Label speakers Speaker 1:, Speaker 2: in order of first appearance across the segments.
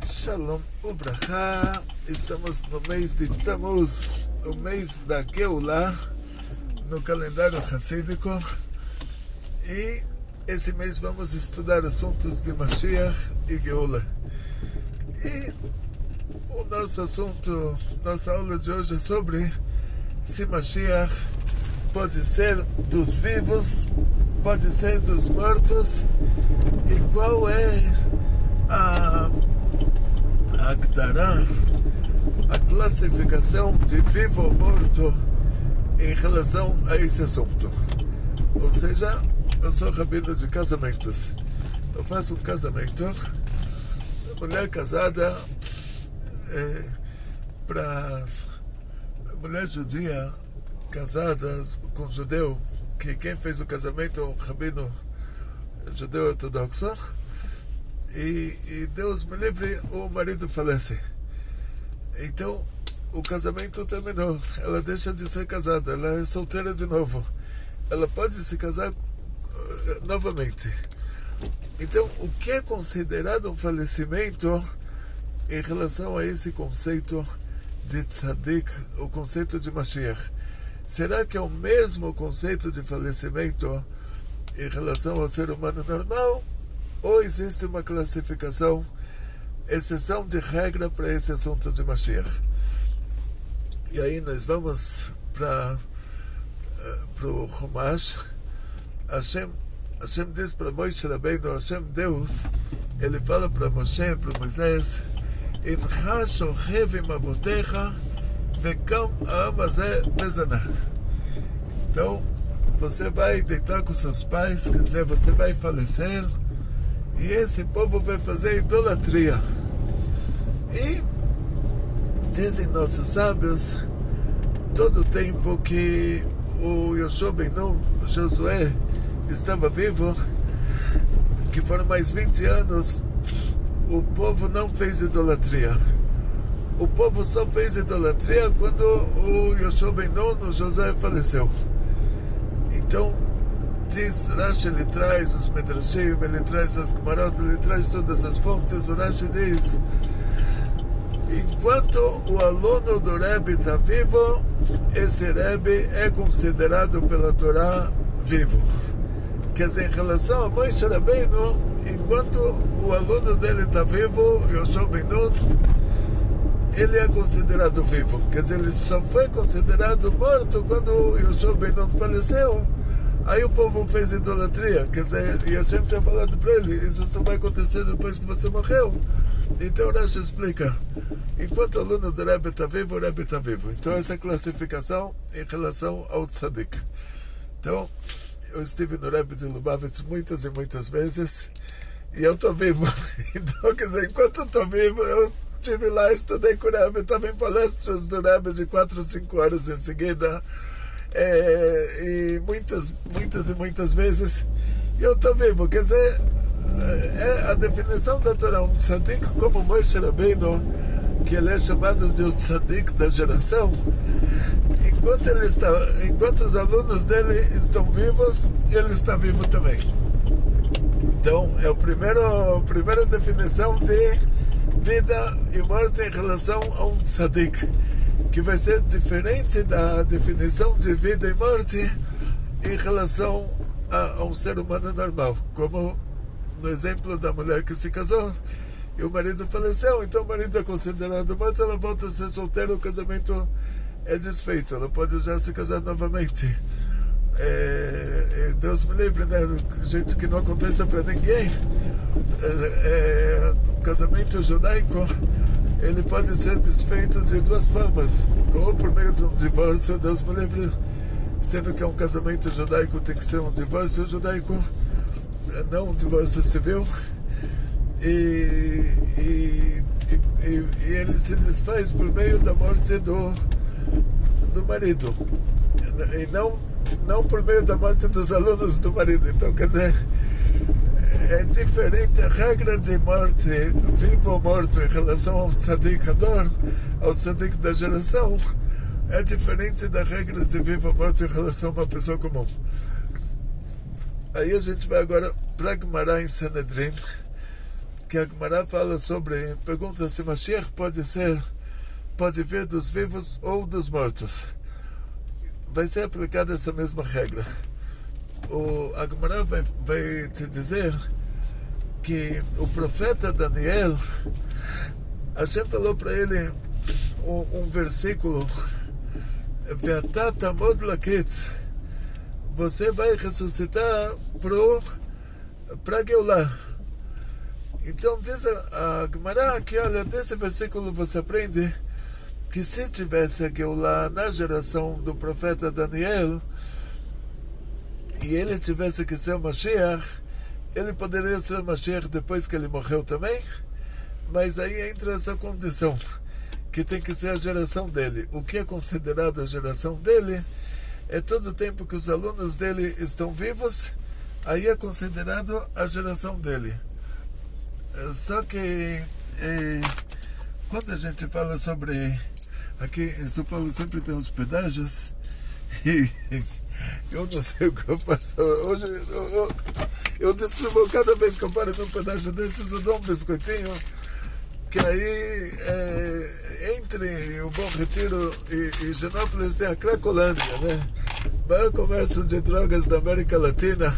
Speaker 1: Shalom Ubrahá, estamos no mês de Tammuz, o mês da Geulah, no calendário Hassídico, e esse mês vamos estudar assuntos de Mashiach e Geulah. E o nosso assunto, nossa aula de hoje é sobre se Mashiach pode ser dos vivos, pode ser dos mortos, e qual é a Agdará, a classificação de vivo ou morto em relação a esse assunto. Ou seja, eu sou rabino de casamentos. Eu faço um casamento, mulher casada, para mulher judia casada com judeu, que quem fez o casamento é um rabino judeu ortodoxo. E Deus me livre, o marido falece. Então, o casamento terminou. Ela deixa de ser casada, ela é solteira de novo. Ela pode se casar novamente. Então, o que é considerado um falecimento em relação a esse conceito de tzadik, o conceito de Mashiach? Será que é o mesmo conceito de falecimento em relação ao ser humano normal? Ou existe uma classificação, exceção de regra para esse assunto de Mashiach? E aí nós vamos para o Chumash. Hashem diz para Moshe Rabbeinu, Hashem Deus, ele fala para Moshe, para Moisés, Incha shochev im avotecha vekam ha'am hazeh bezanah. Então, você vai deitar com seus pais, quer dizer, você vai falecer, e esse povo vai fazer idolatria. E dizem nossos sábios, todo o tempo que o Yoshua ben Nun, Josué, estava vivo, que foram mais 20 anos, o povo não fez idolatria. O povo só fez idolatria quando o Yoshua ben Nun, o Josué, faleceu. Então, diz Rashi, ele traz os Medrashim, ele traz as Gemarot, ele traz todas as fontes. O Rashi diz, enquanto o aluno do Rebbe está vivo, esse Rebbe é considerado pela Torá vivo. Quer dizer, em relação a Moshe Rabbeinu, enquanto o aluno dele está vivo, Yoshua ben Nun, ele é considerado vivo. Quer dizer, ele só foi considerado morto quando Yoshua ben Nun faleceu. Aí o povo fez idolatria, quer dizer, e Hashem tinha falado para ele, isso só vai acontecer depois que você morreu. Então o Rashi explica, enquanto o aluno do Rebbe está vivo, o Rebbe está vivo. Então essa é a classificação em relação ao tzadik. Então, eu estive no Rebbe de Lubavitch muitas e muitas vezes, e eu estou vivo. Então, quer dizer, enquanto eu estou vivo, eu estive lá, estudei com o Rebbe, estava em palestras do Rebbe de 4 ou 5 horas em seguida, e muitas vezes, e eu estou vivo. Quer dizer, a definição da Torá, um tzadik como Moshe Rabbeinu, que ele é chamado de o tzadik da geração, enquanto os alunos dele estão vivos, ele está vivo também. Então, é a primeira definição de vida e morte em relação a um tzadik, que vai ser diferente da definição de vida e morte em relação a um ser humano normal, como no exemplo da mulher que se casou e o marido faleceu. Então o marido é considerado morto, ela volta a ser solteira, o casamento é desfeito, ela pode já se casar novamente. Deus me livre, né? Jeito que não aconteça para ninguém. O casamento judaico, ele pode ser desfeito de duas formas, ou por meio de um divórcio, Deus me livre, sendo que é um casamento judaico, tem que ser um divórcio judaico, não um divórcio civil, e ele se desfaz por meio da morte do marido, e não por meio da morte dos alunos do marido. Então, quer dizer, é diferente a regra de morte, vivo ou morto, em relação ao tzadikador, ao tzadik da geração, é diferente da regra de vivo ou morto em relação a uma pessoa comum. Aí a gente vai agora para Gemará em Sanedrin, que a Gemara fala sobre, pergunta se Mashiach pode vir dos vivos ou dos mortos. Vai ser aplicada essa mesma regra. A Gemara vai te dizer que o profeta Daniel, Hashem falou para ele um versículo: Ve'ata tamod laketz, você vai ressuscitar para Geulah. Então diz a Gemara que, olha, desse versículo você aprende que se tivesse a Geulah na geração do profeta Daniel e ele tivesse que ser o Mashiach, ele poderia ser o Mashiach depois que ele morreu também, mas aí entra essa condição, que tem que ser a geração dele. O que é considerado a geração dele é todo o tempo que os alunos dele estão vivos, aí é considerado a geração dele. Só que quando a gente fala sobre... Aqui em São Paulo sempre tem uns pedágios e eu não sei o que eu faço. Hoje eu distribuo, cada vez que eu paro num pedágio desses, eu dou um biscoitinho, que aí entre o Bom Retiro e Genópolis tem a Cracolândia, né? O maior comércio de drogas da América Latina,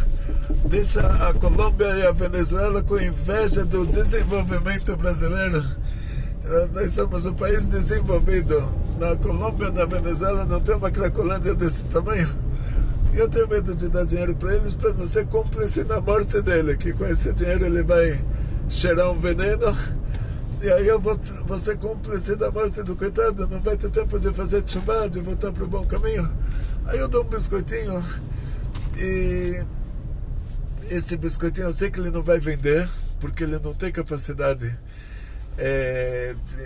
Speaker 1: deixa a Colômbia e a Venezuela com inveja do desenvolvimento brasileiro. Nós somos um país desenvolvido. Na Colômbia, na Venezuela, não tem uma Cracolândia desse tamanho. E eu tenho medo de dar dinheiro para eles, para não ser cúmplice na morte dele, que com esse dinheiro ele vai cheirar um veneno. E aí eu vou ser cúmplice da morte do coitado, não vai ter tempo de fazer tshuva, de voltar para o bom caminho. Aí eu dou um biscoitinho, e esse biscoitinho eu sei que ele não vai vender, porque ele não tem capacidade,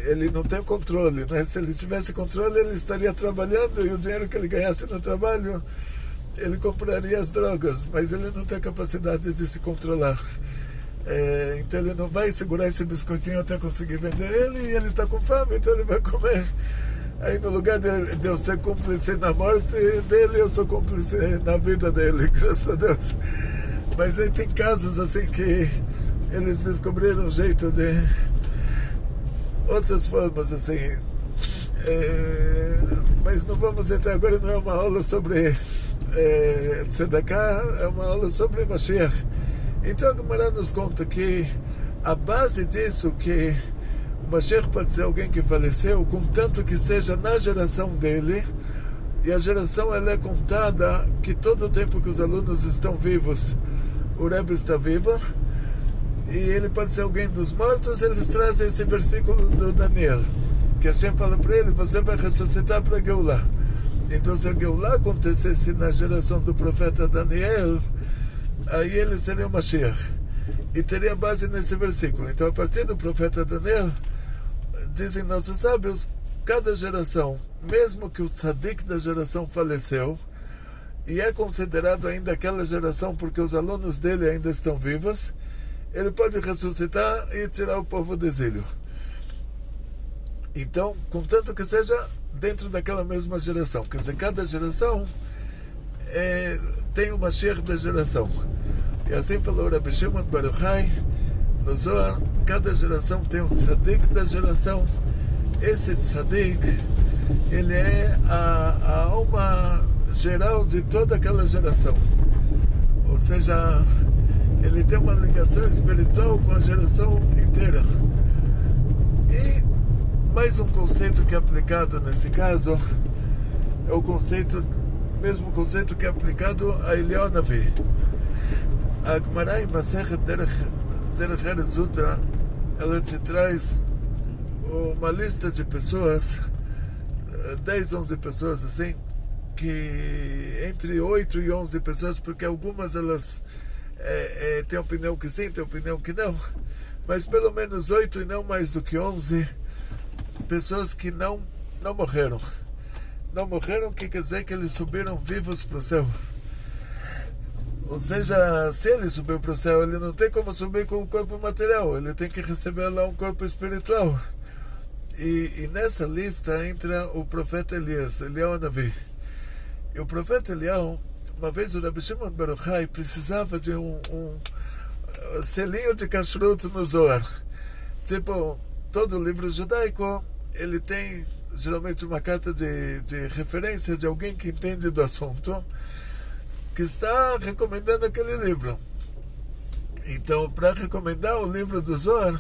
Speaker 1: ele não tem controle, né? Se ele tivesse controle, ele estaria trabalhando, e o dinheiro que ele ganhasse no trabalho, ele compraria as drogas, mas ele não tem capacidade de se controlar. Então ele não vai segurar esse biscoitinho até conseguir vender ele, e ele está com fome, então ele vai comer. Aí no lugar de eu ser cúmplice na morte dele, eu sou cúmplice na vida dele, graças a Deus. Mas aí tem casos assim que eles descobriram um jeito de... outras formas assim. Mas não vamos entrar agora, não é uma aula sobre Tzedakah, é uma aula sobre Mashiach. Então a Gemara nos conta que a base disso, que o Mashiach pode ser alguém que faleceu, contanto que seja na geração dele, e a geração ela é contada que todo o tempo que os alunos estão vivos, o Rebbe está vivo, e ele pode ser alguém dos mortos. Eles trazem esse versículo do Daniel, que Hashem fala para ele: você vai ressuscitar para Geulah. Então se a Geulah acontecesse na geração do profeta Daniel, aí ele seria o Mashiach, e teria base nesse versículo. Então a partir do profeta Daniel, dizem nossos sábios, cada geração, mesmo que o tzadik da geração faleceu, e é considerado ainda aquela geração porque os alunos dele ainda estão vivos, ele pode ressuscitar e tirar o povo do exílio. Então, contanto que seja dentro daquela mesma geração. Quer dizer, cada geração tem o Mashiach da geração. E assim falou Rabbi Shimon bar Yochai no Zohar, cada geração tem um tzadik da geração. Esse tzadik, ele é a alma geral de toda aquela geração. Ou seja, ele tem uma ligação espiritual com a geração inteira. E mais um conceito que é aplicado nesse caso é o mesmo conceito que é aplicado a Eliyahu Navi. A Gemara em Masechet Derech Eretz Zutra, ela te traz uma lista de pessoas, 10, 11 pessoas assim, que entre 8 e 11 pessoas, porque algumas elas têm opinião que sim, têm opinião que não, mas pelo menos 8 e não mais do que 11 pessoas que não morreram. Não morreram, que quer dizer que eles subiram vivos para o céu. Ou seja, se ele subiu para o céu, ele não tem como subir com o corpo material, ele tem que receber lá um corpo espiritual. E nessa lista entra o profeta Elias, Eliyahu Navi. E o profeta Eliyahu, uma vez o Rabbi Shimon bar Yochai precisava de selinho de kashrut no Zohar. Tipo, todo livro judaico, ele tem geralmente uma carta de referência de alguém que entende do assunto, que está recomendando aquele livro. Então, para recomendar o livro do Zohar,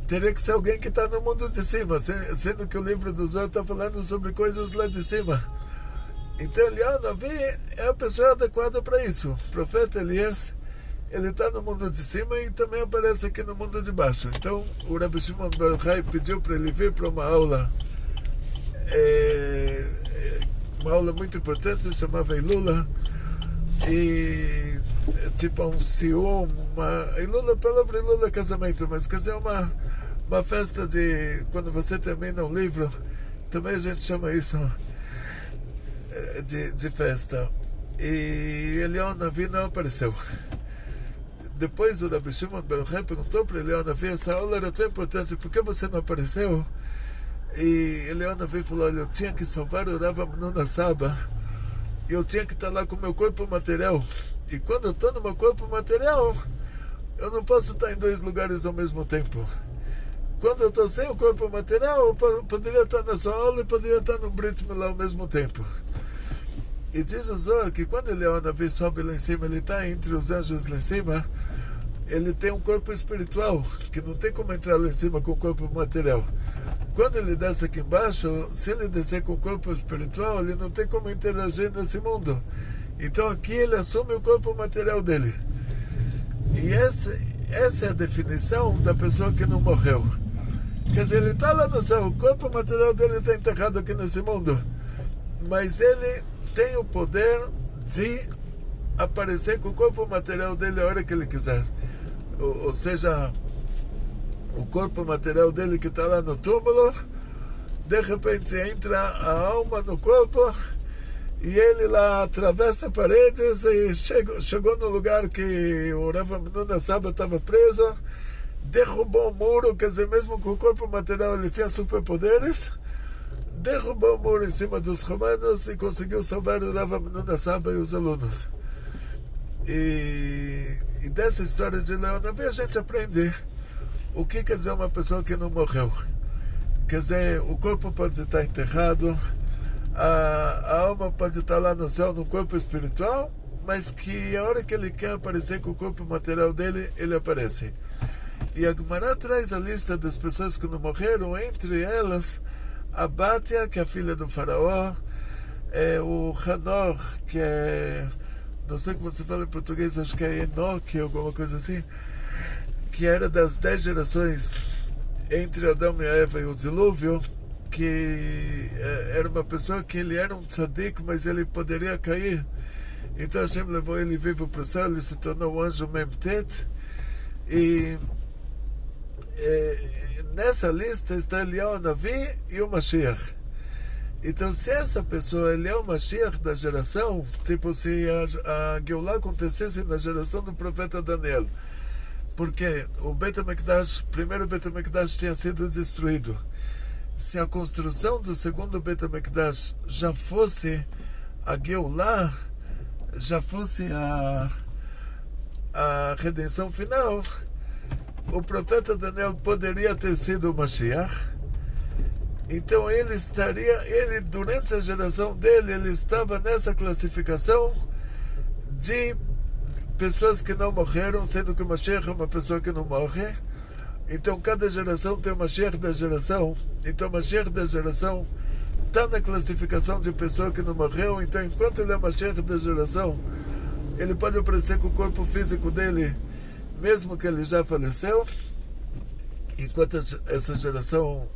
Speaker 1: teria que ser alguém que está no mundo de cima, sendo que o livro do Zohar está falando sobre coisas lá de cima. Então, Eliyahu Navi é a pessoa adequada para isso. O profeta Elias, ele está no mundo de cima e também aparece aqui no mundo de baixo. Então, o Rabbi Shimon Bar Yochai pediu para ele vir para uma aula muito importante, chamava Ilula, e tipo um sium, Ilula, a palavra Ilula é casamento, mas quer dizer uma festa de quando você termina um livro, também a gente chama isso de festa. E Eliyahu Navi não apareceu. Depois o Rabbi Shimon Bar Yochai perguntou para Eliyahu Navi, essa aula era tão importante, por que você não apareceu? E Eliyahu Navi falou, olha, eu tinha que salvar o Rav Amnon Saba, e eu tinha que estar lá com o meu corpo material. E quando eu estou no meu corpo material, eu não posso estar em dois lugares ao mesmo tempo. Quando eu estou sem o corpo material, eu poderia estar na sua aula e poderia estar no Brit Milá ao mesmo tempo. E diz o Zohar que quando Eliyahu Navi sobe lá em cima, ele está entre os anjos lá em cima, ele tem um corpo espiritual, que não tem como entrar lá em cima com o corpo material. Quando ele desce aqui embaixo, se ele descer com o corpo espiritual, ele não tem como interagir nesse mundo. Então aqui ele assume o corpo material dele. E essa é a definição da pessoa que não morreu. Quer dizer, ele está lá no céu, o corpo material dele está enterrado aqui nesse mundo. Mas ele tem o poder de aparecer com o corpo material dele a hora que ele quiser. Ou seja, o corpo material dele que está lá no túmulo, de repente entra a alma no corpo e ele lá atravessa paredes e chegou no lugar que o Rav Amnon Saba estava preso, derrubou o muro, quer dizer, mesmo com o corpo material ele tinha superpoderes, derrubou o muro em cima dos romanos e conseguiu salvar o Rav Amnon Saba e os alunos. E dessa história de Eliyahu Navi a gente aprende o que quer dizer uma pessoa que não morreu. Quer dizer, o corpo pode estar enterrado, a alma pode estar lá no céu, no corpo espiritual, mas que a hora que ele quer aparecer com o corpo material dele, ele aparece. E a Gemara traz a lista das pessoas que não morreram, entre elas a Batia, que é a filha do faraó, o Hanor, que é, não sei como se fala em português, acho que é Enoque, alguma coisa assim, que era das 10 gerações entre Adão e Eva e o dilúvio, que era uma pessoa que ele era um tzadik, mas ele poderia cair. Então Hashem levou ele vivo para o céu, ele se tornou o anjo Memtet. E nessa lista está Eliyahu Navi e o Mashiach. Então, se essa pessoa ele é o Mashiach da geração, tipo se a Geulah acontecesse na geração do profeta Daniel, porque o Bet HaMikdash, primeiro Bet HaMikdash tinha sido destruído. Se a construção do segundo Bet HaMikdash já fosse a Geulah, já fosse a redenção final, o profeta Daniel poderia ter sido o Mashiach. Então ele durante a geração dele, ele estava nessa classificação de pessoas que não morreram, sendo que o Mashiach é uma pessoa que não morre. Então cada geração tem o Mashiach da geração. Então o Mashiach da geração está na classificação de pessoa que não morreu. Então enquanto ele é o Mashiach da geração, ele pode aparecer com o corpo físico dele, mesmo que ele já faleceu. Enquanto essa geração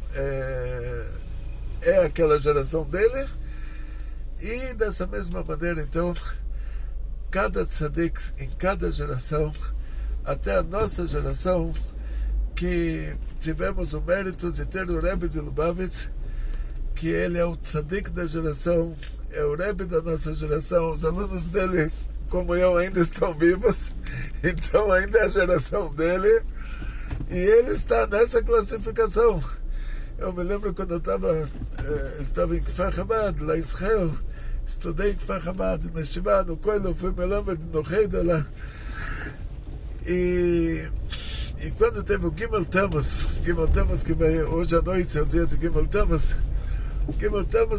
Speaker 1: é aquela geração dele. E dessa mesma maneira, então, cada tzadik em cada geração, até a nossa geração, que tivemos o mérito de ter o Rebbe de Lubavitch, que ele é o tzadik da geração, é o Rebbe da nossa geração, os alunos dele, como eu, ainda estão vivos, então ainda é a geração dele, e ele está nessa classificação. Eu me lembro quando eu estava em Kfar Chabad, lá em Israel, estudei em Kfar Chabad, na Shiva, no Koilo, fui me lembro no Heidel lá. E quando teve o Gimel Tammuz, que vai hoje à noite, é o dia de Gimel Tammuz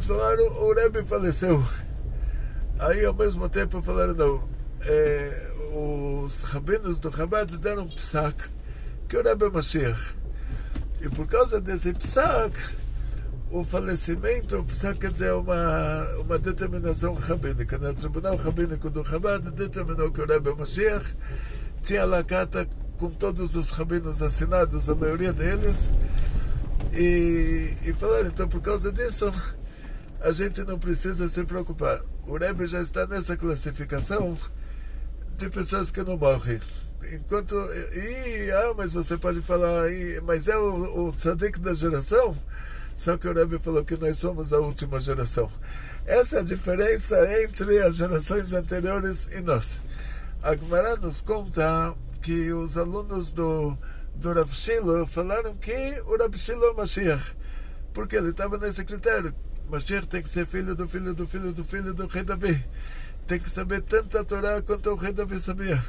Speaker 1: falaram, o Rebbe faleceu. Aí ao mesmo tempo falaram, não, os rabinos do Chabad deram um psak, que o Rebbe é Mashiach. E por causa desse psak, o falecimento, o psak quer dizer uma determinação rabínica, né? O tribunal rabínico do Chabad determinou que o Rebbe é Mashiach, tinha lá a carta com todos os rabinos assinados, a maioria deles, e falaram, então por causa disso, a gente não precisa se preocupar. O Rebbe já está nessa classificação de pessoas que não morrem. Enquanto, mas você pode falar, mas é o tzadik da geração? Só que o Rebbe falou que nós somos a última geração. Essa é a diferença entre as gerações anteriores e nós. A Gemara nos conta que os alunos do Rav Shilo falaram que o Rav Shilo é Mashiach, porque ele estava nesse critério. Mashiach tem que ser filho do rei Davi, tem que saber tanto a Torá quanto o rei Davi sabia,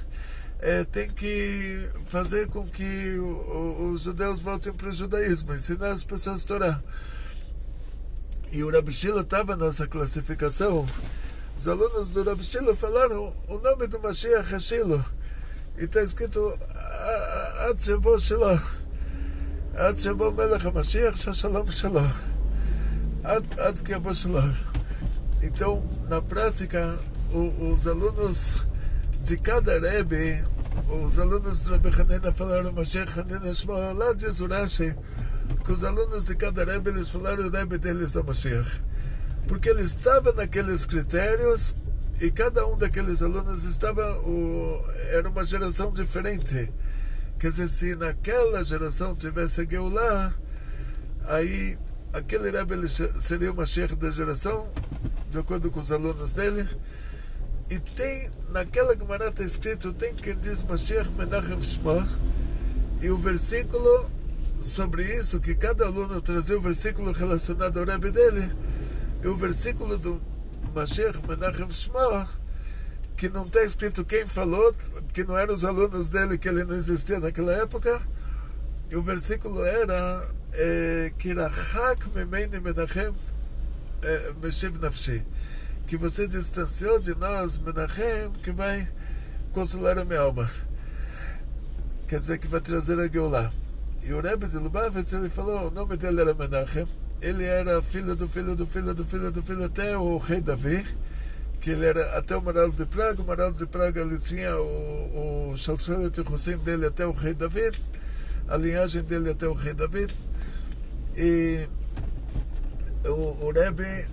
Speaker 1: tem que fazer com que os judeus voltem para o judaísmo, ensinar as pessoas a Torá. E o Rav Shilo estava nessa classificação. Os alunos do Rav Shilo falaram, o nome do Mashiach é Shilo, e está escrito Ad Shebo Shelo, Ad Shebo Melech HaMashiach Shalom Shelo, Ad Kebo Shelo. Então, na prática, os alunos de cada Rebbe, os alunos do Rebbe Hanina falaram Mashiach Hanina Shmo. Lá diz o Rashi que os alunos de cada Rebbe, eles falaram o Rebbe deles é o Mashiach, porque ele estava naqueles critérios. E cada um daqueles alunos era uma geração diferente. Quer dizer, se naquela geração tivesse Geulah, aí aquele Rebbe seria o Mashiach da geração, de acordo com os alunos dele. E naquela Gemara está escrito, tem quem diz Mashiach Menachem Shmo, e o versículo sobre isso, que cada aluno trazia o versículo relacionado ao Rebbe dele, e o versículo do Mashiach Menachem Shmo, que não está escrito quem falou, que não eram os alunos dele, que ele não existia naquela época, e o versículo era Kirachak Memeni Menachem Meshiv Nafshi, que você distanciou de nós, Menachem, que vai consolar a minha alma, quer dizer que vai trazer a Geulah. E o Rebbe de Lubavitch, ele falou, o nome dele era Menachem, ele era filho até o rei Davi, que ele era até o Maral de Praga. O Maral de Praga, ele tinha o Shalshelet Hussein dele até o rei Davi, a linhagem dele até o rei Davi. E o Rebbe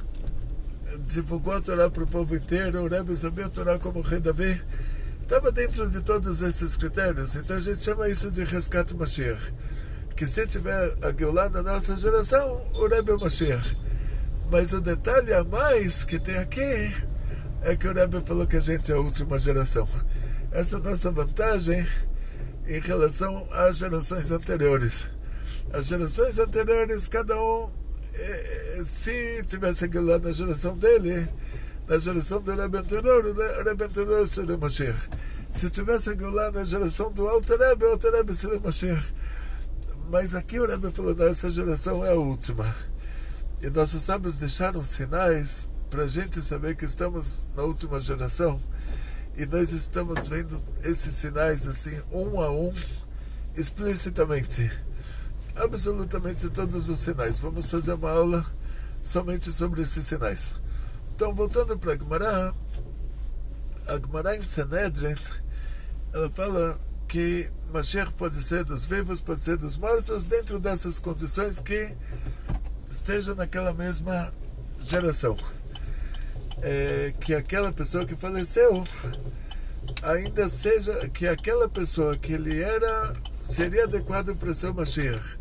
Speaker 1: divulgou a Torá para o povo inteiro, o Rebbe sabia a Torá como o rei Davi, estava dentro de todos esses critérios. Então a gente chama isso de resgate Mashiach, que se tiver a Geulah na nossa geração, o Rebbe é o Mashiach. Mas o detalhe a mais que tem aqui é que o Rebbe falou que a gente é a última geração. Essa é a nossa vantagem em relação às gerações anteriores. As gerações anteriores, cada um, se tivesse a Geulah na geração dele, na geração do Rebbe anterior, o Rebbe anterior seria o Mashiach. Se tivesse a Geulah na geração do Alter Rebbe seria o Mashiach. Mas aqui o Rebbe falou, essa geração é a última. E nossos sábios deixaram sinais para a gente saber que estamos na última geração. E nós estamos vendo esses sinais assim, um a um, explicitamente. Absolutamente todos os sinais. Vamos fazer uma aula somente sobre esses sinais. Então, voltando para a Gemara em Sanedrin, ela fala que Mashiach pode ser dos vivos, pode ser dos mortos, dentro dessas condições que esteja naquela mesma geração. Que aquela pessoa que faleceu ainda seja, que aquela pessoa que ele era seria adequado para ser o Mashiach.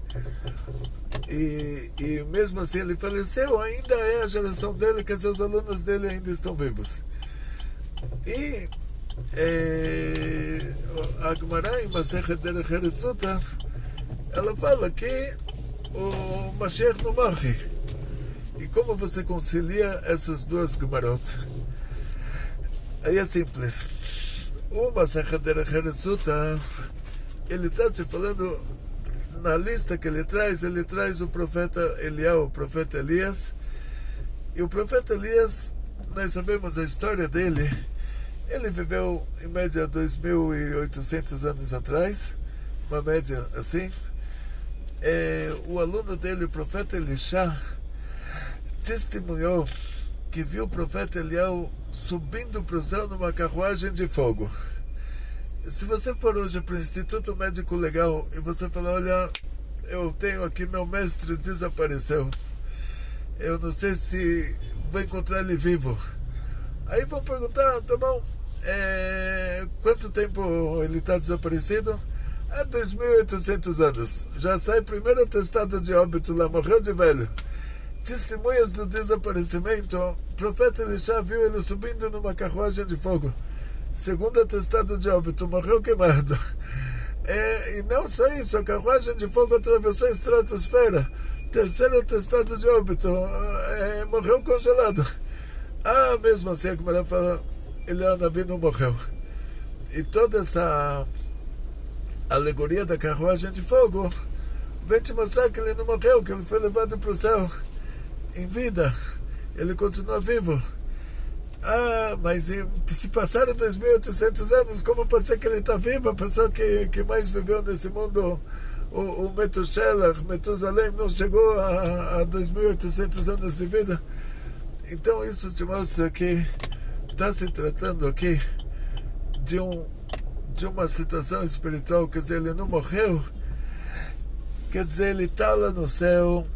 Speaker 1: E mesmo assim ele faleceu, ainda é a geração dele, quer dizer, os alunos dele ainda estão vivos. E a Gemara em Masechet Derech Eretz Suta, ela fala que o Mashiach não morre. E como você concilia essas duas Gemarot? Aí é simples. O Masechet Derech Eretz Suta, ele está te falando, na lista que ele traz o profeta Eliyahu, o profeta Elias. E o profeta Elias, nós sabemos a história dele. Ele viveu em média 2.800 anos atrás, uma média assim. O aluno dele, o profeta Elisha, testemunhou que viu o profeta Eliyahu subindo para o céu numa carruagem de fogo. Se você for hoje para o Instituto Médico Legal e você falar, olha, eu tenho aqui, meu mestre desapareceu, eu não sei se vou encontrar ele vivo. Aí vão perguntar, tá bom, quanto tempo ele está desaparecido? Há 2.800 anos. Já sai primeiro atestado de óbito lá, morreu de velho. Testemunhas do desaparecimento, o profeta Elisha viu ele subindo numa carruagem de fogo. Segundo atestado de óbito, morreu queimado. E não só isso, a carruagem de fogo atravessou a estratosfera. Terceiro atestado de óbito, morreu congelado. Mesmo assim, a Gemara fala, Eliyahu Navi não morreu. E toda essa alegoria da carruagem de fogo vem te mostrar que ele não morreu, que ele foi levado para o céu em vida. Ele continua vivo. Mas se passaram 2.800 anos, como pode ser que ele está vivo? A pessoa que mais viveu nesse mundo, o Metusalém, não chegou a 2.800 anos de vida. Então isso te mostra que está se tratando aqui de uma situação espiritual. Quer dizer, ele não morreu, quer dizer, ele está lá no céu,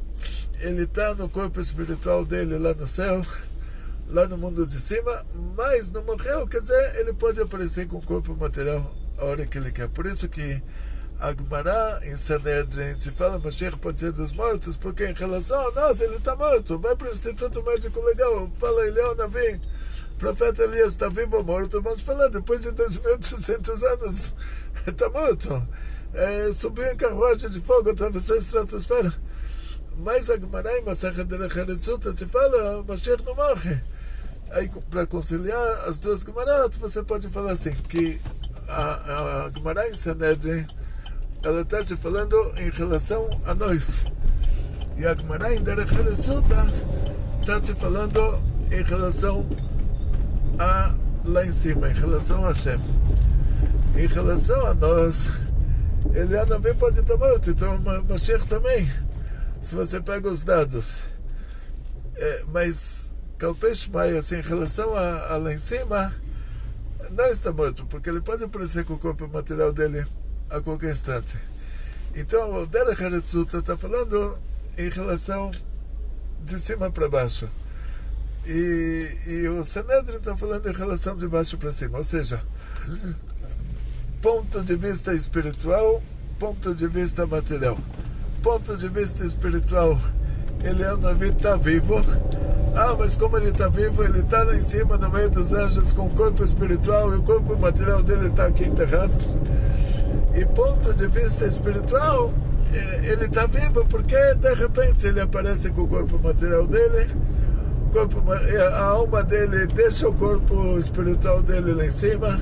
Speaker 1: ele está no corpo espiritual dele lá no céu, lá no mundo de cima, mas não morreu, quer dizer, ele pode aparecer com o corpo material a hora que ele quer. Por isso que a Gemara em Sanedrin te fala, Mashiach pode ser dos mortos, porque em relação a nós ele está morto. Vai para o Instituto Médico Legal, fala Eliyahu Navi, profeta Elias está vivo ou morto? Vamos falar, depois de 2.800 anos está morto. Subiu em carruagem de fogo, atravessou a estratosfera. Mas a Gemara em Masechet Derech Eretz Suta te fala, Mashiach não morre. Aí, para conciliar as duas Gemarot, você pode falar assim, que a Gemara em Sanedrin, ela está te falando em relação a nós. E a Gemara em Derech Eretz Suta está te falando em relação a lá em cima, em relação a Hashem. Em relação a nós, Eliyahu Navi pode estar morto, então Mashiach também. Se você pega os dados. Mas Kalpesh Mai, assim, em relação a lá em cima, não está morto, porque ele pode aparecer com o corpo material dele a qualquer instante. Então, o Derech Eretz Suta está falando em relação de cima para baixo. E o Sanedrin está falando em relação de baixo para cima. Ou seja, ponto de vista espiritual, ponto de vista material. Ponto de vista espiritual, Eliyahu Navi está vivo. Mas como ele está vivo, ele está lá em cima no meio dos anjos com o corpo espiritual, e o corpo material dele está aqui enterrado. E ponto de vista espiritual, ele está vivo porque de repente ele aparece com o corpo material dele, a alma dele deixa o corpo espiritual dele lá em cima,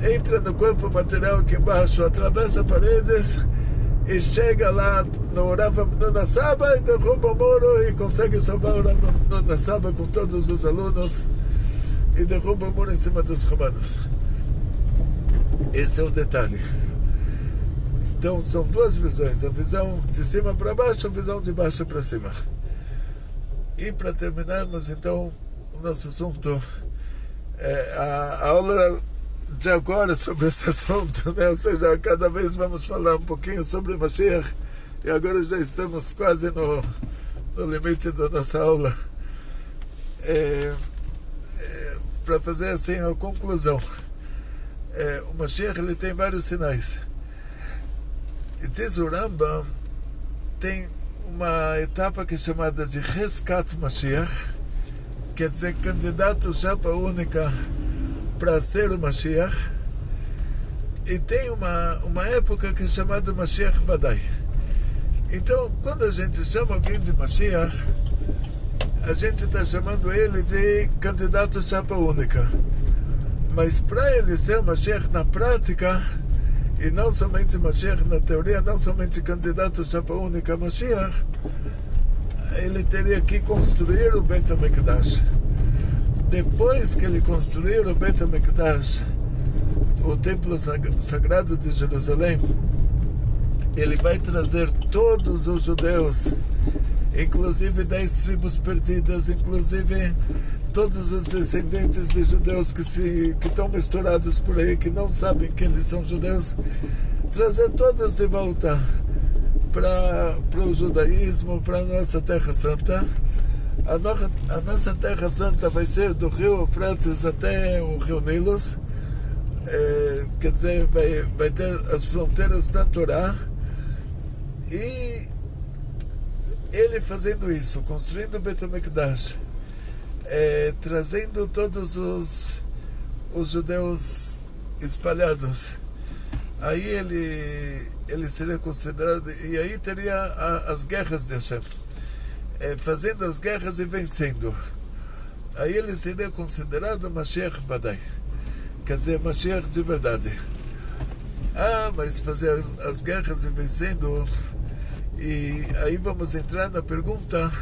Speaker 1: entra no corpo material aqui embaixo, atravessa paredes e chega lá no Rav Amnon Saba e derruba o muro e consegue salvar o Rav Amnon Saba com todos os alunos e derruba o muro em cima dos romanos. Esse é o detalhe. Então são duas visões, a visão de cima para baixo, a visão de baixo para cima. E para terminarmos então o nosso assunto, a aula de agora sobre esse assunto, né? Ou seja, cada vez vamos falar um pouquinho sobre Mashiach, e agora já estamos quase no limite da nossa aula. Para fazer assim a conclusão, o Mashiach ele tem vários sinais. E diz o Rambam, tem uma etapa que é chamada de Reskat Mashiach, quer dizer, candidato chapa única para ser o Mashiach, e tem uma época que é chamada Mashiach Vadai. Então, quando a gente chama alguém de Mashiach, a gente está chamando ele de candidato chapa única. Mas para ele ser Mashiach na prática, e não somente Mashiach na teoria, não somente candidato chapa única a Mashiach, ele teria que construir o Beit HaMikdash. Depois que ele construir o Beit HaMikdash, o templo sagrado de Jerusalém, ele vai trazer todos os judeus, inclusive 10 tribos perdidas, inclusive todos os descendentes de judeus que estão misturados por aí, que não sabem que eles são judeus, trazer todos de volta para o judaísmo, para a nossa Terra Santa. A nossa Terra Santa vai ser do rio Eufrates até o rio Nilos, quer dizer, vai ter as fronteiras da Torá. E ele fazendo isso, construindo o Beit HaMikdash, trazendo todos os judeus espalhados, aí ele seria considerado, e aí teria as guerras de Hashem, fazendo as guerras e vencendo, aí ele seria considerado Mashiach Vadai, quer dizer, Mashiach de verdade. Mas fazer as guerras e vencendo, e aí vamos entrar na pergunta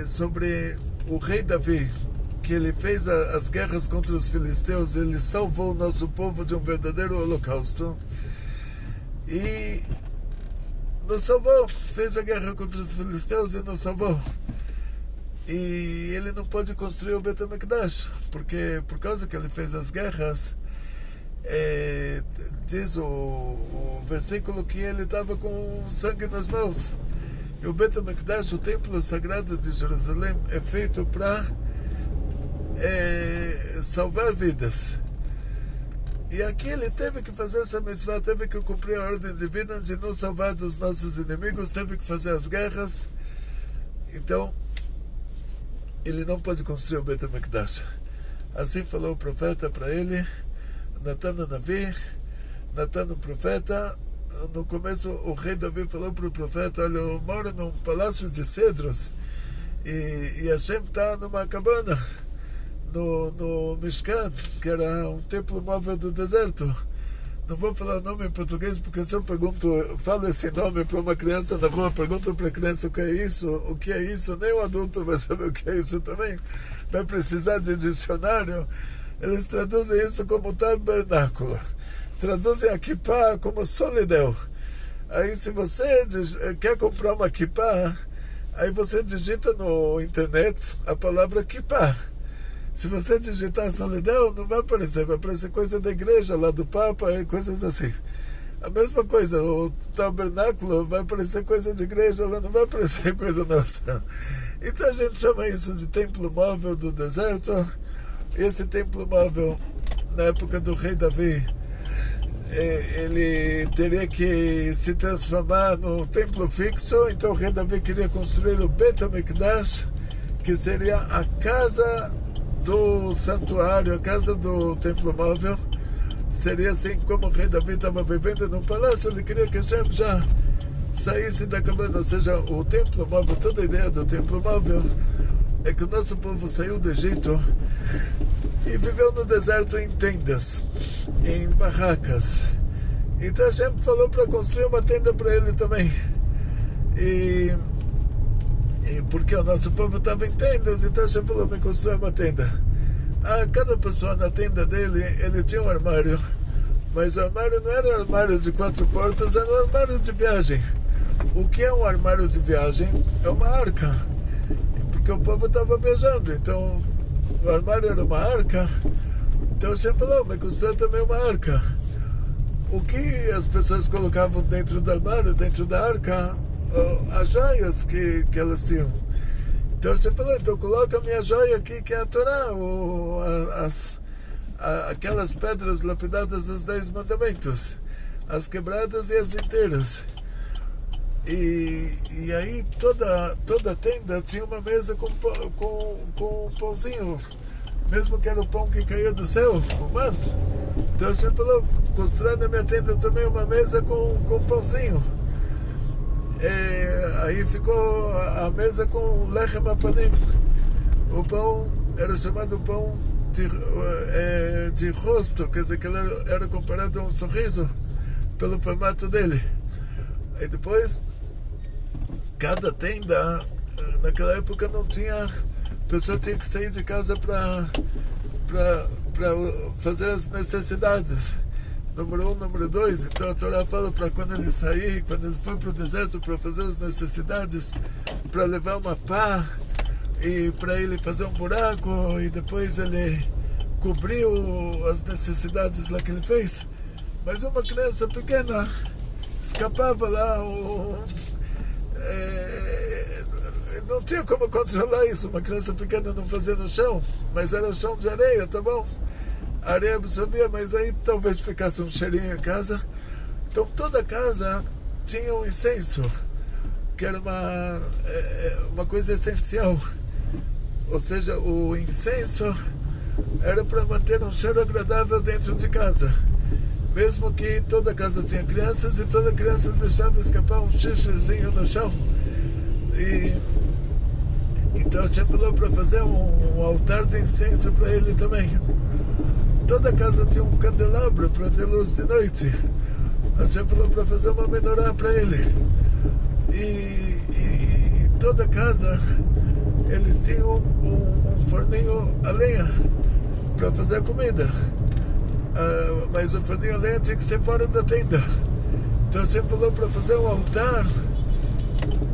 Speaker 1: sobre o rei Davi, que ele fez as guerras contra os filisteus, ele salvou o nosso povo de um verdadeiro holocausto, e nos salvou, fez a guerra contra os filisteus e nos salvou. E ele não pode construir o Beit HaMikdash, porque por causa que ele fez as guerras, diz o versículo que ele estava com sangue nas mãos. E o Beit HaMikdash, o templo sagrado de Jerusalém, é feito para salvar vidas. E aqui ele teve que fazer essa mitzvah, teve que cumprir a ordem divina de nos salvar dos nossos inimigos, teve que fazer as guerras. Então, ele não pode construir o Beit HaMikdash. Assim falou o profeta para ele, Natan o Navi, Natan o profeta. No começo, o rei Davi falou para o profeta: olha, eu moro num palácio de cedros, e Hashem está numa cabana, no Mishkan, que era um templo móvel do deserto. Não vou falar o nome em português, porque se eu falo esse nome para uma criança na rua, pergunto para a criança o que é isso, nem o adulto vai saber o que é isso também, vai precisar de dicionário. Eles traduzem isso como tabernáculo, traduzem a kippah como solidão. Aí se você quer comprar uma kippah, aí você digita no internet a palavra kippah. Se você digitar solidão, não vai aparecer coisa da igreja, lá do Papa, e coisas assim. A mesma coisa, o tabernáculo vai aparecer coisa de igreja, lá não vai aparecer coisa nossa. Então a gente chama isso de templo móvel do deserto. Esse templo móvel, na época do rei Davi, ele teria que se transformar num templo fixo. Então o rei Davi queria construir o Beit HaMikdash, que seria a casa do santuário, a casa do templo móvel. Seria assim como o rei Davi estava vivendo num palácio, ele queria que Hashem já saísse da cabana. Ou seja, o templo móvel, toda a ideia do templo móvel é que o nosso povo saiu do Egito e viveu no deserto em tendas, em barracas. Então Hashem falou para construir uma tenda para ele também. E porque o nosso povo estava em tendas, então Hashem falou para construir uma tenda. Cada pessoa na tenda dele, ele tinha um armário, mas o armário não era um armário de 4 portas, era um armário de viagem. O que é um armário de viagem? É uma arca, porque o povo estava viajando, então o armário era uma arca. Então Hashem falou, mas construir também uma arca. O que as pessoas colocavam dentro do armário, dentro da arca? As joias que elas tinham. Então você falou, então coloca a minha joia aqui, que é a Torá, aquelas pedras lapidadas dos 10 mandamentos, as quebradas e as inteiras. E aí toda a tenda tinha uma mesa com um pãozinho, mesmo que era o pão que caía do céu, o manto. Então você falou, construir na minha tenda também uma mesa com pãozinho. Aí ficou a mesa com lechem apanim. O pão era chamado pão de rosto, quer dizer que ele era comparado a um sorriso pelo formato dele. E depois, cada tenda, naquela época não tinha, a pessoa tinha que sair de casa para fazer as necessidades. Número 1, número 2, então a Torá fala para quando ele sair, quando ele foi para o deserto para fazer as necessidades, para levar uma pá e para ele fazer um buraco e depois ele cobriu as necessidades lá que ele fez. Mas uma criança pequena escapava lá, não tinha como controlar isso. Uma criança pequena não fazia no chão, mas era chão de areia, tá bom? A areia absorvia, mas aí talvez ficasse um cheirinho em casa. Então toda casa tinha um incenso, que era uma coisa essencial. Ou seja, o incenso era para manter um cheiro agradável dentro de casa. Mesmo que toda casa tinha crianças e toda criança deixava escapar um xixizinho no chão. Então a gente falou para fazer um altar de incenso para ele também. Toda casa tinha um candelabro para ter luz de noite. A gente falou para fazer uma menorá para ele. E toda casa eles tinham um forninho a lenha para fazer comida. Mas o forninho a lenha tinha que ser fora da tenda. Então a gente falou para fazer um altar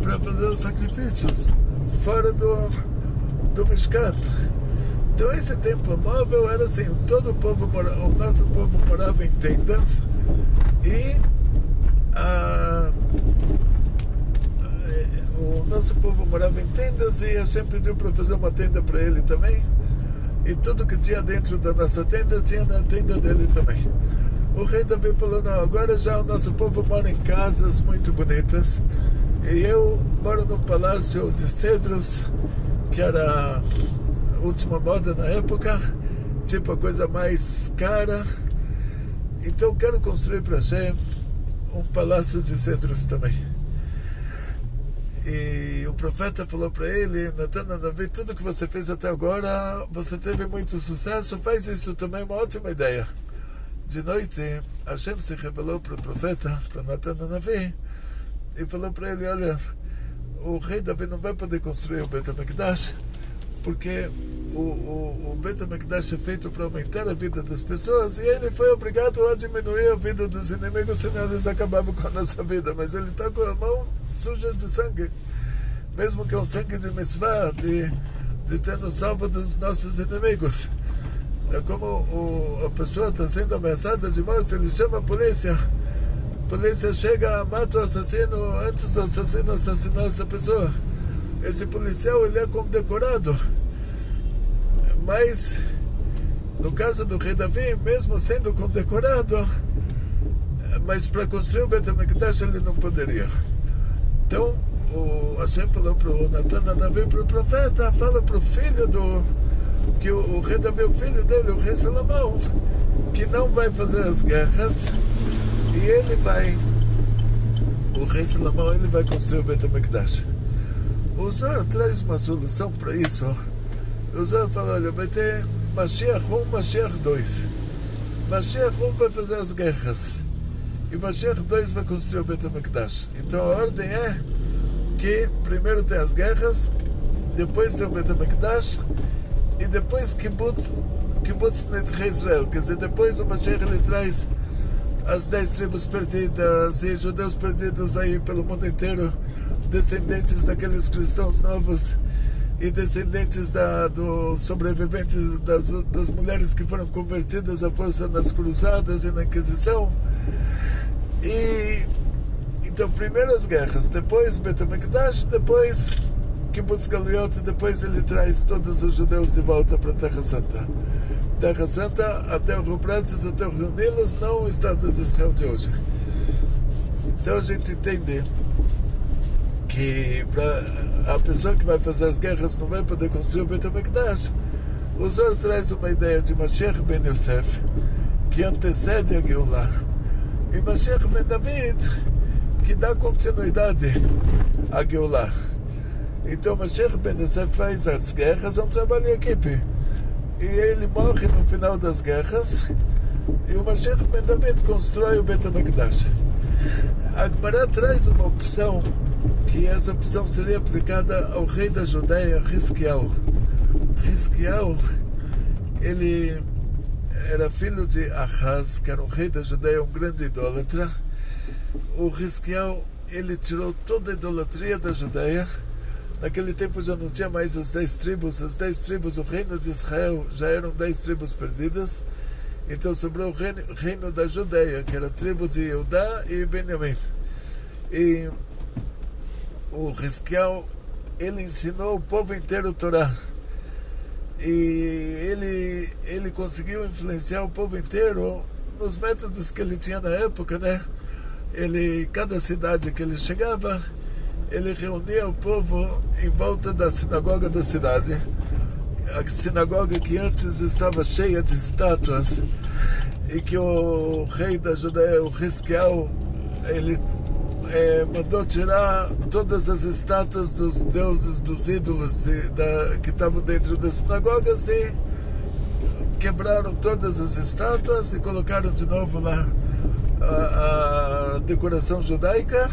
Speaker 1: para fazer os sacrifícios fora do Mishkan. Então esse templo móvel era assim, todo o nosso povo morava em tendas e o nosso povo morava em tendas e a gente pediu para fazer uma tenda para ele também, e tudo que tinha dentro da nossa tenda tinha na tenda dele também. O rei Davi falou, não, agora já o nosso povo mora em casas muito bonitas e eu moro num palácio de cedros, que era última moda na época, tipo a coisa mais cara. Então quero construir para Hashem um palácio de cedros também. E o profeta falou para ele, Natan Navi, tudo que você fez até agora, você teve muito sucesso, faz isso também, uma ótima ideia. De noite, Hashem se revelou para o profeta, para Natan Navi, e falou para ele, olha, o rei Davi não vai poder construir o Beit HaMikdash, porque o Beit HaMikdash é feito para aumentar a vida das pessoas, e ele foi obrigado a diminuir a vida dos inimigos, senão eles acabavam com a nossa vida. Mas ele está com a mão suja de sangue, mesmo que é um sangue de mitzvah, de ter nos salvo dos nossos inimigos. É como a pessoa está sendo ameaçada de morte, ele chama a polícia chega, mata o assassino antes do assassino assassinar essa pessoa. Esse policial, ele é condecorado. Mas no caso do rei Davi, mesmo sendo condecorado, mas para construir o Beit HaMikdash ele não poderia. Então o Hashem falou para o Natan Navi, para o profeta, fala para o filho que o rei Davi, o filho dele, o rei Salomão, que não vai fazer as guerras, e o rei Salomão, ele vai construir o Beit HaMikdash. O Zohar traz uma solução para isso. O Zohar fala, olha, vai ter Mashiach 1, Mashiach 2. Mashiach 1 vai fazer as guerras e Mashiach 2 vai construir o Beit HaMikdash. Então a ordem é que primeiro tem as guerras, depois tem o Beit HaMikdash e depois Kibbutz Netrei Israel. Quer dizer, depois o Mashiach ele traz as 10 tribos perdidas e judeus perdidos aí pelo mundo inteiro, descendentes daqueles cristãos novos e descendentes dos sobreviventes das mulheres que foram convertidas à força nas cruzadas e na Inquisição. E então primeiro as guerras, depois Beit HaMikdash, depois Kibbutz Galiot, depois ele traz todos os judeus de volta para a Terra Santa. Terra Santa até o Rio Eufrates, até o Rio Nilo, não o Estado de Israel de hoje. Então a gente entende que a pessoa que vai fazer as guerras não vai poder construir o Beit HaMikdash. O Zohar traz uma ideia de Mashiach ben Yosef, que antecede a Geulah, e Mashiach ben David, que dá continuidade à Geulah. Então Mashiach ben Yosef faz as guerras, é um trabalho em equipe. e ele morre no final das guerras, e o Mashiach Ben David constrói o Bet HaMikdash. A Gemara traz uma opção, que essa opção seria aplicada ao rei da Judeia, Hizkiyahu. Hizkiyahu, ele era filho de Ahaz, que era um rei da Judeia, um grande idólatra. O Hizkiyahu, ele tirou toda a idolatria da Judeia. Naquele tempo já não tinha mais as 10 tribos. As 10 tribos, o reino de Israel, já eram 10 tribos perdidas. Então sobrou o reino da Judeia, que era a tribo de Judá e Benjamim. E o Hizkiyahu, ele ensinou o povo inteiro a Torá. E ele conseguiu influenciar o povo inteiro nos métodos que ele tinha na época, né? Cada cidade que ele chegava, ele reunia o povo em volta da sinagoga da cidade. A sinagoga que antes estava cheia de estátuas, e que o rei da Judeia, o Hizkiyahu, ele mandou tirar todas as estátuas dos deuses, dos ídolos que estavam dentro das sinagogas, e quebraram todas as estátuas e colocaram de novo lá a decoração judaica.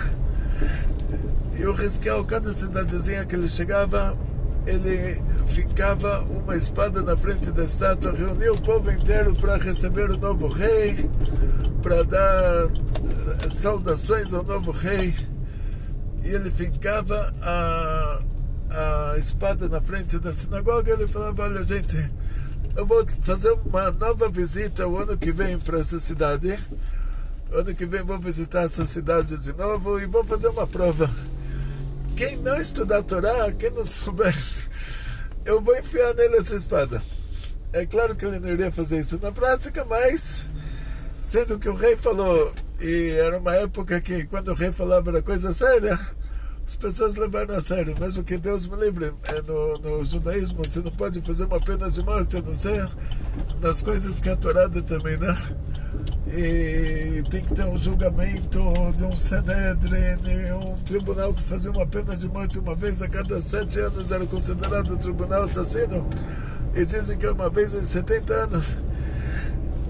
Speaker 1: E o Hizkiyahu, cada cidadezinha que ele chegava, ele fincava uma espada na frente da estátua, reunia o povo inteiro para receber o novo rei, para dar saudações ao novo rei. E ele fincava a espada na frente da sinagoga. Ele falava: olha, gente, eu vou fazer uma nova visita o ano que vem para essa cidade. O ano que vem vou visitar essa cidade de novo e vou fazer uma prova. Quem não estudar a Torá, quem não souber, eu vou enfiar nele essa espada. É claro que ele não iria fazer isso na prática, mas sendo que o rei falou, e era uma época que quando o rei falava era coisa séria, as pessoas levaram a sério. Mesmo que Deus me livre, no judaísmo você não pode fazer uma pena de morte, a não ser nas coisas que a Torá determina. E tem que ter um julgamento de um Sanedrin, um tribunal que fazia uma pena de morte uma vez a cada 7 anos, era considerado um tribunal assassino, e dizem que é uma vez em 70 anos.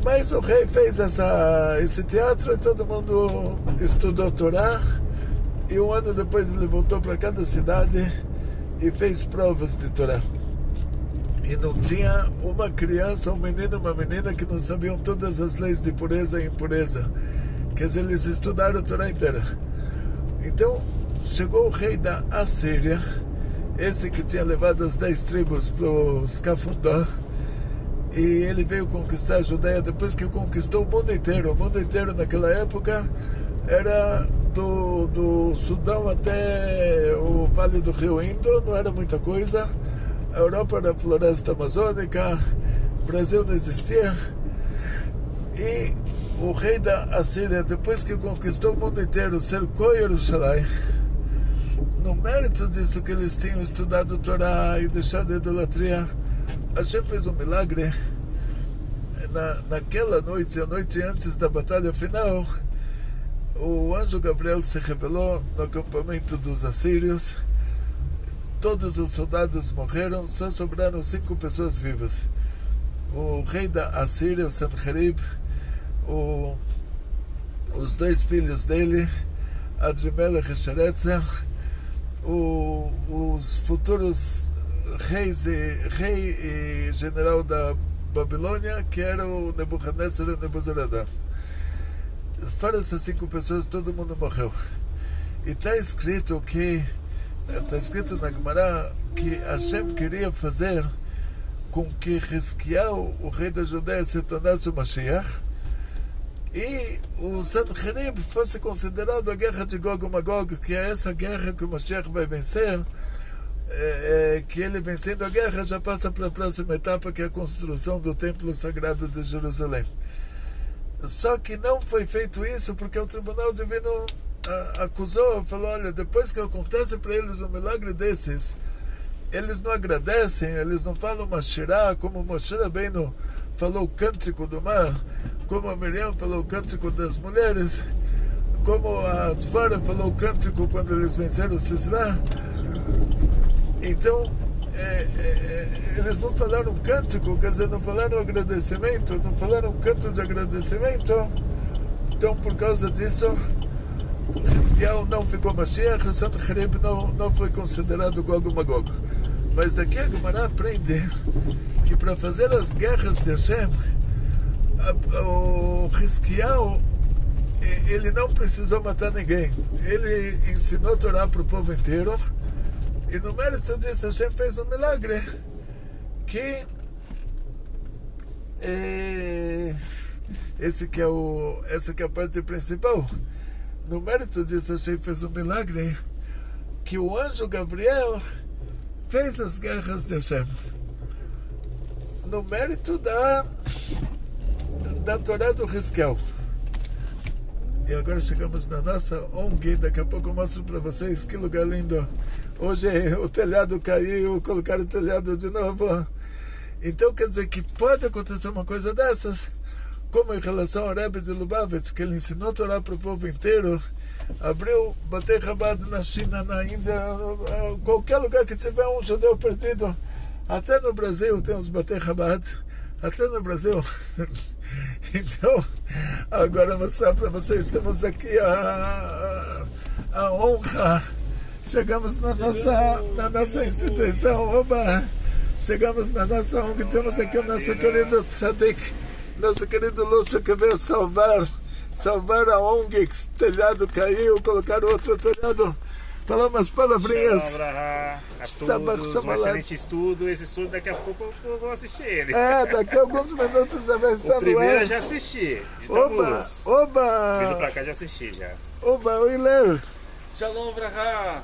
Speaker 1: Mas o rei fez esse teatro e todo mundo estudou Torá, e um ano depois ele voltou para cada cidade e fez provas de Torá. E não tinha uma criança, um menino, uma menina que não sabiam todas as leis de pureza e impureza. Quer dizer, eles estudaram a Torá inteira. Então, chegou o rei da Assíria, esse que tinha levado as 10 tribos para o Escafundó, e ele veio conquistar a Judeia depois que conquistou o mundo inteiro. O mundo inteiro naquela época era do Sudão até o Vale do Rio Indo, não era muita coisa. A Europa era a floresta amazônica, o Brasil não existia. E o rei da Assíria, depois que conquistou o mundo inteiro, cercou Jerusalém. No mérito disso que eles tinham estudado Torá e deixado a idolatria, Hashem fez um milagre. Naquela noite, a noite antes da batalha final, o anjo Gabriel se revelou no acampamento dos assírios. Todos os soldados morreram, só sobraram 5 pessoas vivas. O rei da Assíria, o Sanherib, os 2 filhos dele, Adrimelech e Sharezer, os futuros rei e general da Babilônia, que era o Nebuchadnezzar e Nebuzaradan. Fora essas 5 pessoas, todo mundo morreu. E está escrito na Gemara que Hashem queria fazer com que Hizkiyahu, o rei da Judeia, se tornasse o Mashiach, e o Sanherib fosse considerado a guerra de Gog e Magog, que é essa guerra que o Mashiach vai vencer, que ele vencendo a guerra já passa para a próxima etapa, que é a construção do templo sagrado de Jerusalém. Só que não foi feito isso porque o tribunal divino acusou, falou: olha, depois que acontece para eles um milagre desses, eles não agradecem, eles não falam Mashirá, como Moshe Rabbeinu falou o cântico do mar, como a Miriam falou o cântico das mulheres, como a Dvara falou o cântico quando eles venceram o Sisrá. Então eles não falaram cântico, quer dizer, não falaram agradecimento, não falaram canto de agradecimento. Então, por causa disso, Hizkiyahu não ficou Mashiach, o Sanherib não foi considerado Gog e Magog. Mas daqui a Gemara aprende que para fazer as guerras de Hashem, o Hizkiyahu, ele não precisou matar ninguém. Ele ensinou a Torá para o povo inteiro. E no mérito disso, Hashem fez um milagre. Essa que é a parte principal. No mérito disso, Hashem fez um milagre. Que o anjo Gabriel fez as guerras de Hashem. No mérito da Torá do Hizkiyahu. E agora chegamos na nossa ONG. Daqui a pouco eu mostro para vocês que lugar lindo. Hoje o telhado caiu, colocaram o telhado de novo. Então quer dizer que pode acontecer uma coisa dessas, como em relação ao Rebbe de Lubavitch, que ele ensinou a Torá para o povo inteiro, abriu Batei Chabad na China, na Índia, qualquer lugar que tiver um judeu perdido. Até no Brasil tem os Batei Chabad, até no Brasil. Então, agora mostrar para vocês, temos aqui a honra. Chegamos na nossa instituição. Oba! Chegamos na nossa ONG. Temos aqui o nosso querido Tzadik, nosso querido Lúcio, que veio salvar a ONG. Que o telhado caiu, colocaram outro telhado. Falar umas palavrinhas.
Speaker 2: A todos, um excelente estudo. Esse estudo daqui a pouco eu vou assistir ele.
Speaker 1: Daqui a alguns minutos já vai estar no ar.
Speaker 2: O primeiro eu já assisti.
Speaker 1: Oba!
Speaker 2: Vindo pra cá já assisti já.
Speaker 1: Oba, o Hiler.
Speaker 3: Shalom, Brahá.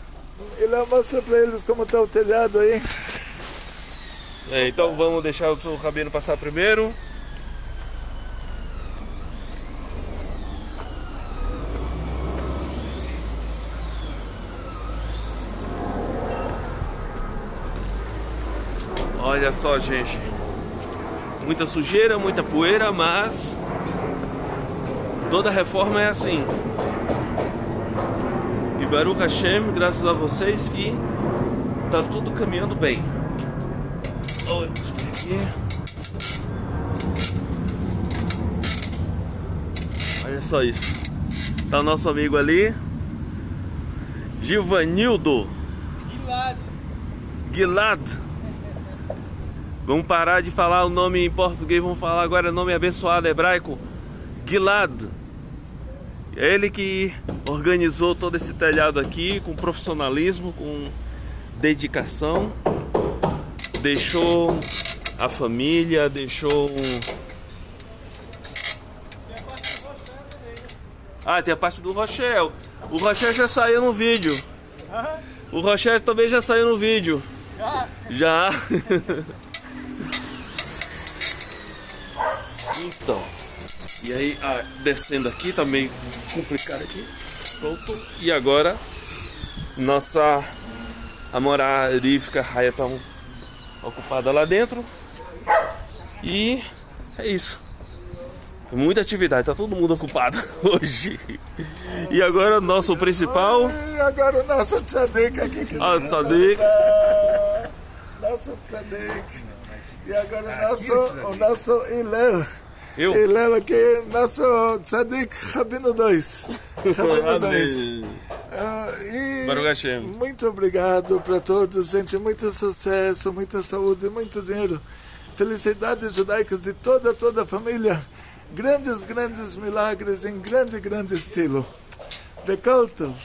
Speaker 1: Hiler, mostra pra eles como está o telhado aí.
Speaker 3: Então vamos deixar o Rabino passar primeiro. Olha só, gente. Muita sujeira, muita poeira, mas toda reforma é assim. E Baruch Hashem, graças a vocês que tá tudo caminhando bem. Olha, deixa eu ver aqui. Olha só isso. Tá o nosso amigo ali, Givanildo Gilad. Vamos parar de falar o nome em português, vamos falar agora o nome abençoado hebraico, Gilad. É ele que organizou todo esse telhado aqui com profissionalismo, com dedicação. Deixou a família, deixou... tem a parte do Rochelle. O Rochelle já saiu no vídeo. O Rochelle também já saiu no vídeo. Já. Então, e aí descendo aqui, tá meio complicado aqui. Pronto. E agora nossa amorarífica raia tá ocupada lá dentro. E é isso. Muita atividade, tá todo mundo ocupado hoje. E agora o nosso principal.
Speaker 1: E agora o nosso Tzadik aqui.
Speaker 3: Tzadik.
Speaker 1: Nosso Tzadik. E agora o nosso Hiler. Hiler aqui, nosso Tzadik Rabino 2. Rabino 2.
Speaker 3: Baruch Hashem.
Speaker 1: Muito obrigado para todos, gente. Muito sucesso, muita saúde, muito dinheiro. Felicidades judaicas de toda a família. Grandes milagres em grande estilo. Bekoltov.